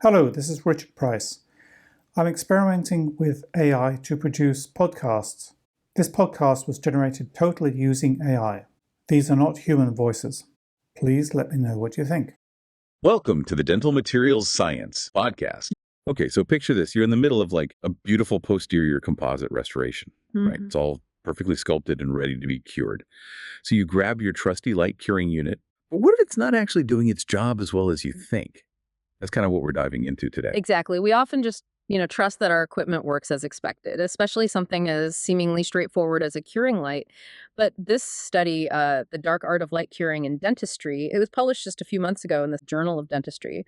Hello, this is Richard Price. I'm experimenting with AI to produce podcasts. This podcast was generated totally using AI. These are not human voices. Please let me know what you think. Welcome to the Dental Materials Science podcast. Okay, so picture this. You're in the middle of like a beautiful posterior composite restoration, right? It's all perfectly sculpted and ready to be cured. So you grab your trusty light curing unit. But what if it's not actually doing its job as well as you think? That's kind of what we're diving into today. Exactly. We often just, trust that our equipment works as expected, especially something as seemingly straightforward as a curing light. But this study, The Dark Art of Light Curing in Dentistry, it was published just a few months ago in the Journal of Dentistry,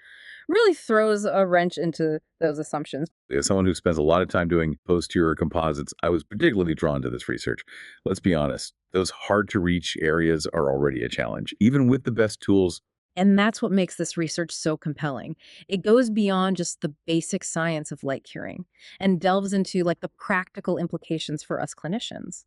really throws a wrench into those assumptions. As someone who spends a lot of time doing posterior composites, I was particularly drawn to this research. Let's be honest, those hard-to-reach areas are already a challenge, even with the best tools. And that's what makes this research so compelling. It goes beyond just the basic science of light curing and delves into the practical implications for us clinicians,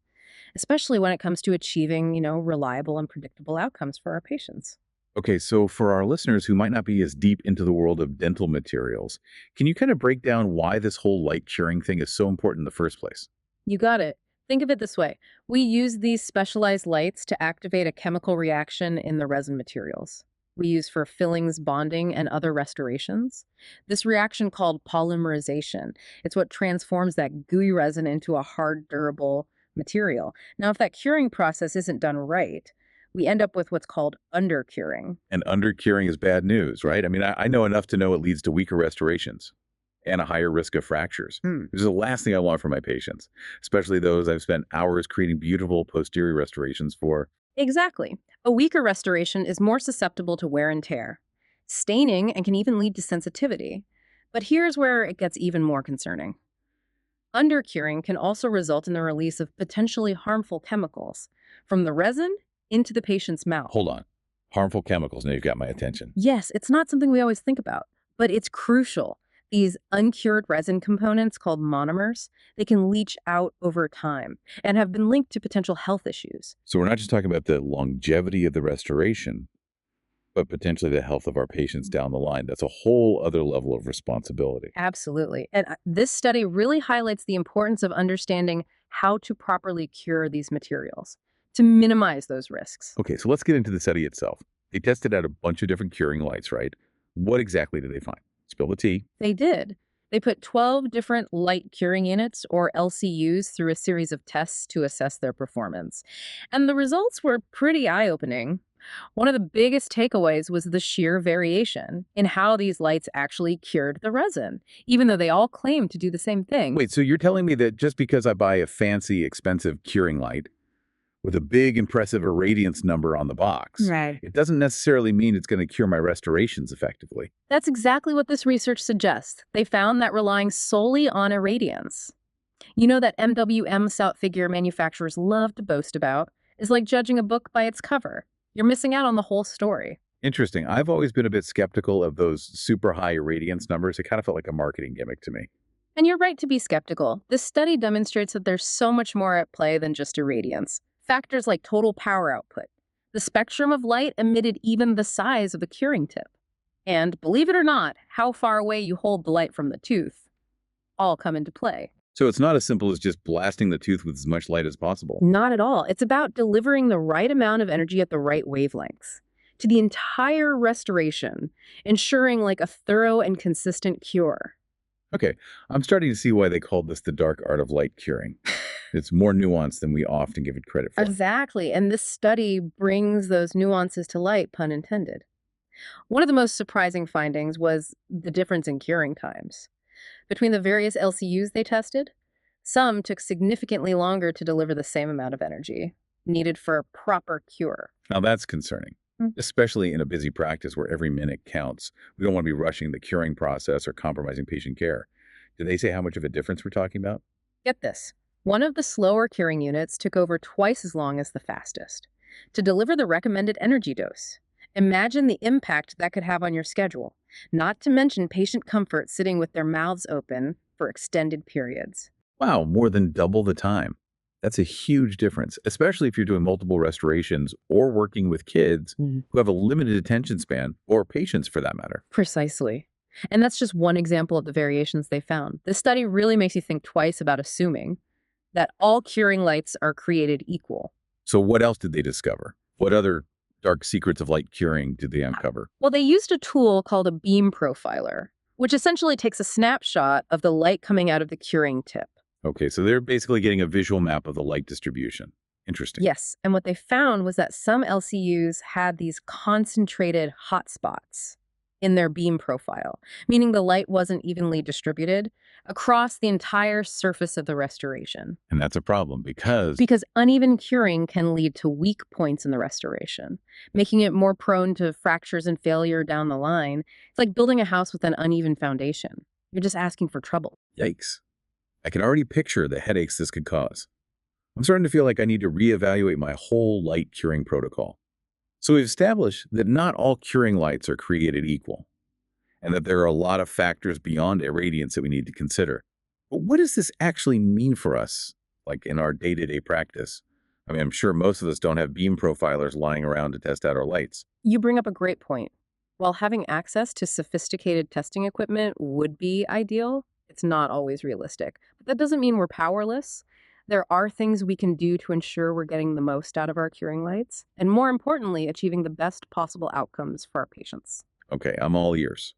especially when it comes to achieving, reliable and predictable outcomes for our patients. Okay, so for our listeners who might not be as deep into the world of dental materials, can you kind of break down why this whole light curing thing is so important in the first place? You got it. Think of it this way. We use these specialized lights to activate a chemical reaction in the resin materials we use for fillings, bonding, and other restorations. This reaction called polymerization, it's what transforms that gooey resin into a hard, durable material. Now, if that curing process isn't done right, we end up with what's called undercuring. And undercuring is bad news, right? I mean, I know enough to know it leads to weaker restorations and a higher risk of fractures, which is the last thing I want for my patients, especially those I've spent hours creating beautiful posterior restorations for. Exactly. A weaker restoration is more susceptible to wear and tear, staining, and can even lead to sensitivity. But here's where it gets even more concerning. Undercuring can also result in the release of potentially harmful chemicals from the resin into the patient's mouth. Hold on. Harmful chemicals. Now you've got my attention. Yes, it's not something we always think about, but it's crucial. These uncured resin components called monomers, they can leach out over time and have been linked to potential health issues. So we're not just talking about the longevity of the restoration, but potentially the health of our patients down the line. That's a whole other level of responsibility. Absolutely. And this study really highlights the importance of understanding how to properly cure these materials to minimize those risks. Okay, so let's get into the study itself. They tested out a bunch of different curing lights, right? What exactly did they find? Spill the tea. They did. They put 12 different light curing units, or LCUs, through a series of tests to assess their performance. And the results were pretty eye-opening. One of the biggest takeaways was the sheer variation in how these lights actually cured the resin, even though they all claimed to do the same thing. Wait, so you're telling me that just because I buy a fancy, expensive curing light with a big, impressive irradiance number on the box, Right. it doesn't necessarily mean it's going to cure my restorations effectively? That's exactly what this research suggests. They found that relying solely on irradiance, that MWM stout figure manufacturers love to boast about, is like judging a book by its cover. You're missing out on the whole story. Interesting. I've always been a bit skeptical of those super high irradiance numbers. It kind of felt like a marketing gimmick to me. And you're right to be skeptical. This study demonstrates that there's so much more at play than just irradiance. Factors like total power output, the spectrum of light emitted, even the size of the curing tip, and, believe it or not, how far away you hold the light from the tooth, all come into play. So it's not as simple as just blasting the tooth with as much light as possible. Not at all. It's about delivering the right amount of energy at the right wavelengths to the entire restoration, ensuring a thorough and consistent cure. Okay, I'm starting to see why they called this the dark art of light curing. It's more nuanced than we often give it credit for. Exactly, and this study brings those nuances to light, pun intended. One of the most surprising findings was the difference in curing times. Between the various LCUs they tested, some took significantly longer to deliver the same amount of energy needed for a proper cure. Now that's concerning, especially in a busy practice where every minute counts. We don't want to be rushing the curing process or compromising patient care. Did they say how much of a difference we're talking about? Get this. One of the slower curing units took over twice as long as the fastest to deliver the recommended energy dose. Imagine the impact that could have on your schedule, not to mention patient comfort sitting with their mouths open for extended periods. Wow, more than double the time. That's a huge difference, especially if you're doing multiple restorations or working with kids who have a limited attention span, or patients for that matter. Precisely. And that's just one example of the variations they found. This study really makes you think twice about assuming that all curing lights are created equal. So what else did they discover? What other dark secrets of light curing did they uncover? Well, they used a tool called a beam profiler, which essentially takes a snapshot of the light coming out of the curing tip. Okay, so they're basically getting a visual map of the light distribution. Interesting. Yes, and what they found was that some LCUs had these concentrated hotspots in their beam profile, meaning the light wasn't evenly distributed across the entire surface of the restoration. And that's a problem because Because uneven curing can lead to weak points in the restoration, making it more prone to fractures and failure down the line. It's like building a house with an uneven foundation. You're just asking for trouble. yikes. I can already picture the headaches this could cause. I'm starting to feel like I need to reevaluate my whole light curing protocol. So we've established that not all curing lights are created equal, and that there are a lot of factors beyond irradiance that we need to consider. But what does this actually mean for us, like in our day-to-day practice? I mean, I'm sure most of us don't have beam profilers lying around to test out our lights. You bring up a great point. While having access to sophisticated testing equipment would be ideal, it's not always realistic. But that doesn't mean we're powerless. There are things we can do to ensure we're getting the most out of our curing lights, and more importantly, achieving the best possible outcomes for our patients. Okay, I'm all ears.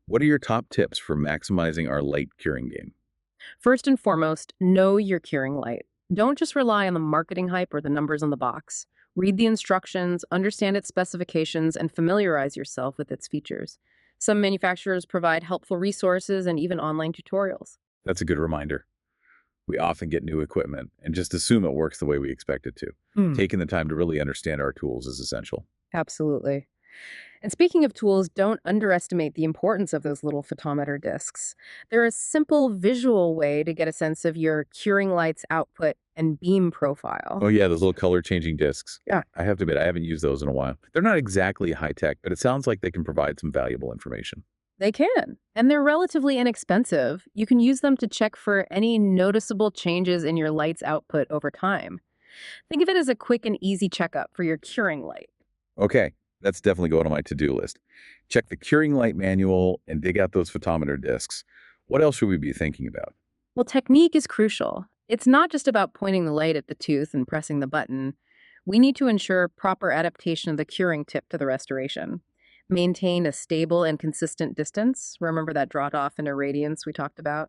What are your top tips for maximizing our light curing game? First and foremost, know your curing light. Don't just rely on the marketing hype or the numbers on the box. Read the instructions, understand its specifications, and familiarize yourself with its features. Some manufacturers provide helpful resources and even online tutorials. That's a good reminder. We often get new equipment and just assume it works the way we expect it to. Taking the time to really understand our tools is essential. Absolutely. And speaking of tools, don't underestimate the importance of those little photometer discs. They're a simple visual way to get a sense of your curing light's output and beam profile. Oh yeah, those little color changing discs. Yeah. I have to admit, I haven't used those in a while. They're not exactly high tech, but it sounds like they can provide some valuable information. They can, and they're relatively inexpensive. You can use them to check for any noticeable changes in your light's output over time. Think of it as a quick and easy checkup for your curing light. Okay, that's definitely going on my to-do list. Check the curing light manual and dig out those photometer discs. What else should we be thinking about? Well, technique is crucial. It's not just about pointing the light at the tooth and pressing the button. We need to ensure proper adaptation of the curing tip to the restoration. Maintain a stable and consistent distance. Remember that drop off in irradiance we talked about?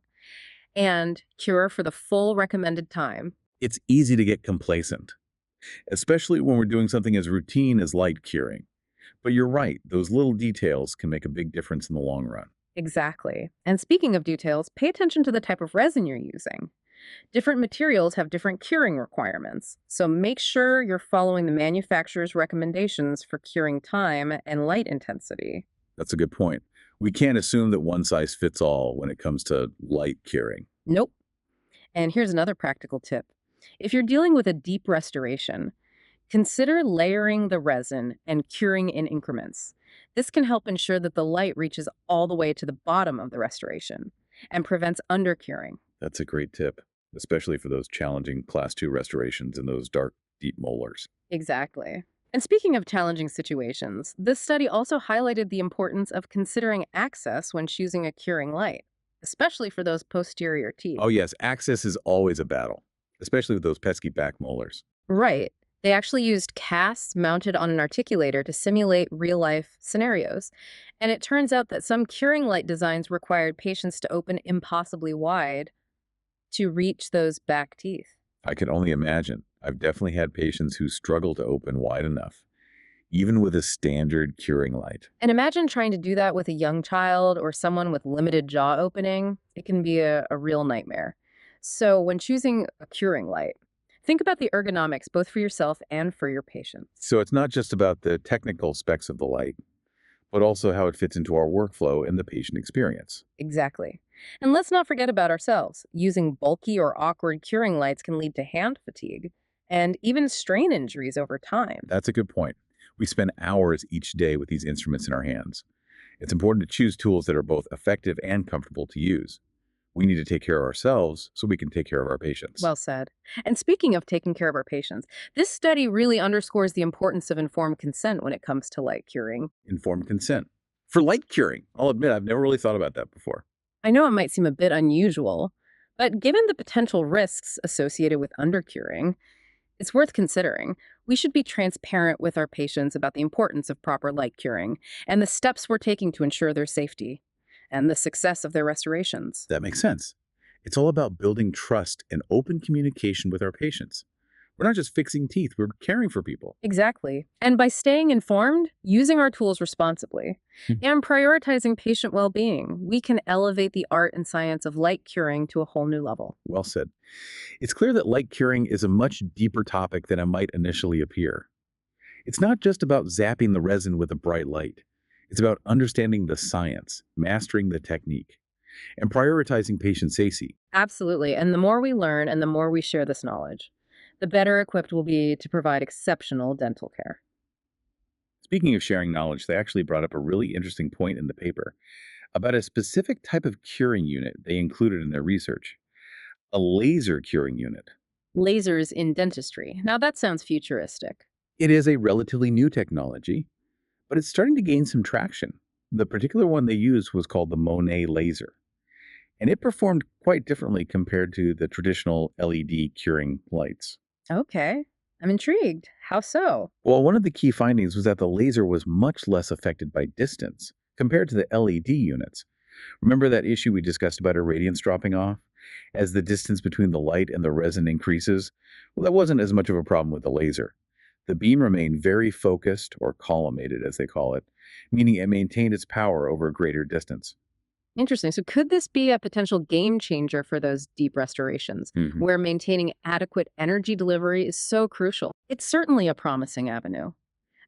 And cure for the full recommended time. It's easy to get complacent, especially when we're doing something as routine as light curing. But you're right, those little details can make a big difference in the long run. Exactly. And speaking of details, pay attention to the type of resin you're using. Different materials have different curing requirements, so make sure you're following the manufacturer's recommendations for curing time and light intensity. That's a good point. We can't assume that one size fits all when it comes to light curing. Nope. And here's another practical tip. If you're dealing with a deep restoration, consider layering the resin and curing in increments. This can help ensure that the light reaches all the way to the bottom of the restoration and prevents undercuring. That's a great tip, especially for those challenging Class 2 restorations and those dark, deep molars. Exactly. And speaking of challenging situations, this study also highlighted the importance of considering access when choosing a curing light, especially for those posterior teeth. Oh yes, access is always a battle, especially with those pesky back molars. Right. They actually used casts mounted on an articulator to simulate real-life scenarios. And it turns out that some curing light designs required patients to open impossibly wide to reach those back teeth. I can only imagine. I've definitely had patients who struggle to open wide enough, even with a standard curing light. And imagine trying to do that with a young child or someone with limited jaw opening. It can be a real nightmare. So when choosing a curing light, think about the ergonomics both for yourself and for your patients. So it's not just about the technical specs of the light, but also how it fits into our workflow and the patient experience. Exactly. And let's not forget about ourselves. Using bulky or awkward curing lights can lead to hand fatigue and even strain injuries over time. That's a good point. We spend hours each day with these instruments in our hands. It's important to choose tools that are both effective and comfortable to use. We need to take care of ourselves so we can take care of our patients. Well said. And speaking of taking care of our patients, this study really underscores the importance of informed consent when it comes to light curing. Informed consent. For light curing, I'll admit I've never really thought about that before. I know it might seem a bit unusual, but given the potential risks associated with undercuring, it's worth considering. We should be transparent with our patients about the importance of proper light curing and the steps we're taking to ensure their safety and the success of their restorations. That makes sense. It's all about building trust and open communication with our patients. We're not just fixing teeth, we're caring for people. Exactly. And by staying informed, using our tools responsibly, and prioritizing patient well-being, we can elevate the art and science of light curing to a whole new level. Well said. It's clear that light curing is a much deeper topic than it might initially appear. It's not just about zapping the resin with a bright light. It's about understanding the science, mastering the technique, and prioritizing patient safety. Absolutely. And the more we learn and the more we share this knowledge, the better equipped we'll be to provide exceptional dental care. Speaking of sharing knowledge, they actually brought up a really interesting point in the paper about a specific type of curing unit they included in their research, a laser curing unit. Lasers in dentistry. Now that sounds futuristic. It is a relatively new technology, but it's starting to gain some traction. The particular one they used was called the Monet laser, and it performed quite differently compared to the traditional LED curing lights. Okay. I'm intrigued. How so? Well, one of the key findings was that the laser was much less affected by distance compared to the LED units. Remember that issue we discussed about irradiance dropping off? As the distance between the light and the resin increases? Well, that wasn't as much of a problem with the laser. The beam remained very focused, or collimated as they call it, meaning it maintained its power over a greater distance. Interesting. So could this be a potential game changer for those deep restorations, where maintaining adequate energy delivery is so crucial? It's certainly a promising avenue,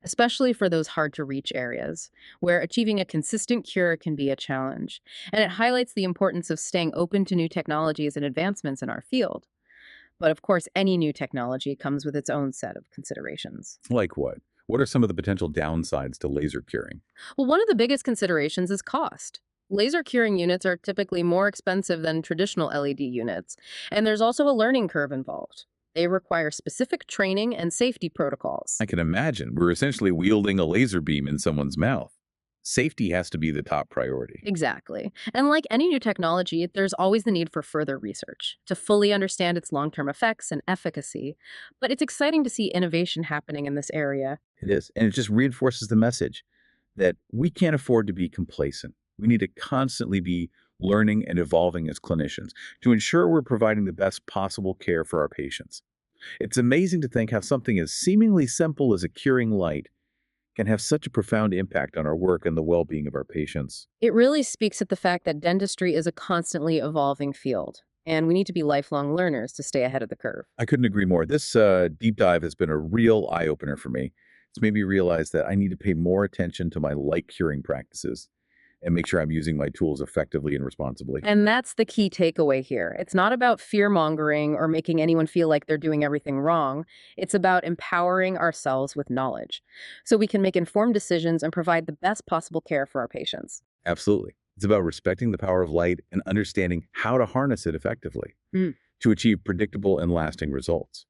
especially for those hard-to-reach areas, where achieving a consistent cure can be a challenge. And it highlights the importance of staying open to new technologies and advancements in our field. But of course, any new technology comes with its own set of considerations. Like what? What are some of the potential downsides to laser curing? Well, one of the biggest considerations is cost. Laser curing units are typically more expensive than traditional LED units, and there's also a learning curve involved. They require specific training and safety protocols. I can imagine we're essentially wielding a laser beam in someone's mouth. Safety has to be the top priority. Exactly. And like any new technology, there's always the need for further research to fully understand its long-term effects and efficacy. But it's exciting to see innovation happening in this area. It is. And it just reinforces the message that we can't afford to be complacent. We need to constantly be learning and evolving as clinicians to ensure we're providing the best possible care for our patients. It's amazing to think how something as seemingly simple as a curing light can have such a profound impact on our work and the well-being of our patients. It really speaks at the fact that dentistry is a constantly evolving field, and we need to be lifelong learners to stay ahead of the curve. I couldn't agree more. This deep dive has been a real eye-opener for me. It's made me realize that I need to pay more attention to my light curing practices and make sure I'm using my tools effectively and responsibly. And that's the key takeaway here. It's not about fear-mongering or making anyone feel like they're doing everything wrong. It's about empowering ourselves with knowledge so we can make informed decisions and provide the best possible care for our patients. Absolutely. It's about respecting the power of light and understanding how to harness it effectively to achieve predictable and lasting results.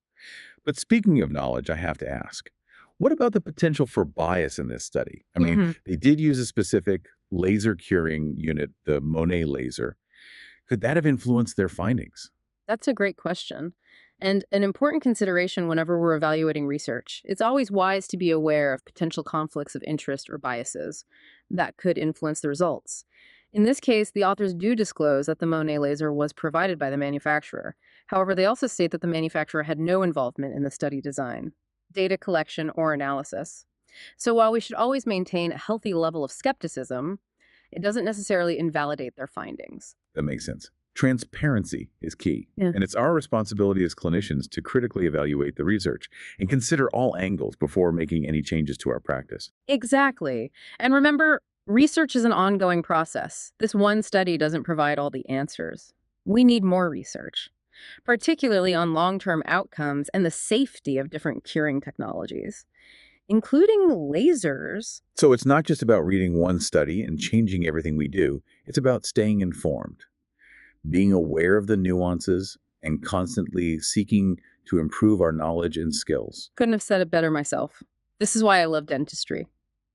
But speaking of knowledge, I have to ask, what about the potential for bias in this study? I mean, they did use a specific laser curing unit, the Monet laser. Could that have influenced their findings? That's a great question, and an important consideration whenever we're evaluating research. It's always wise to be aware of potential conflicts of interest or biases that could influence the results. In this case, the authors do disclose that the Monet laser was provided by the manufacturer. However, they also state that the manufacturer had no involvement in the study design, data collection, or analysis. So while we should always maintain a healthy level of skepticism, it doesn't necessarily invalidate their findings. That makes sense. Transparency is key, Yeah. and it's our responsibility as clinicians to critically evaluate the research and consider all angles before making any changes to our practice. Exactly. And remember, research is an ongoing process. This one study doesn't provide all the answers. We need more research, particularly on long-term outcomes and the safety of different curing technologies, including lasers. So it's not just about reading one study and changing everything we do. It's about staying informed, being aware of the nuances, and constantly seeking to improve our knowledge and skills. Couldn't have said it better myself. This is why I love dentistry.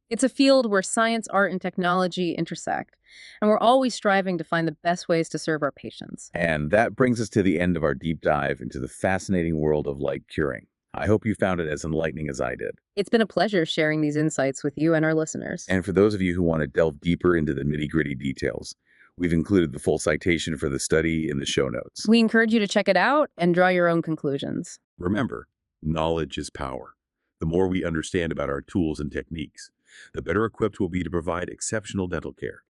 It's a field where science, art, and technology intersect, and we're always striving to find the best ways to serve our patients. And that brings us to the end of our deep dive into the fascinating world of light curing. I hope you found it as enlightening as I did. It's been a pleasure sharing these insights with you and our listeners. And for those of you who want to delve deeper into the nitty-gritty details, we've included the full citation for the study in the show notes. We encourage you to check it out and draw your own conclusions. Remember, knowledge is power. The more we understand about our tools and techniques, the better equipped we'll be to provide exceptional dental care.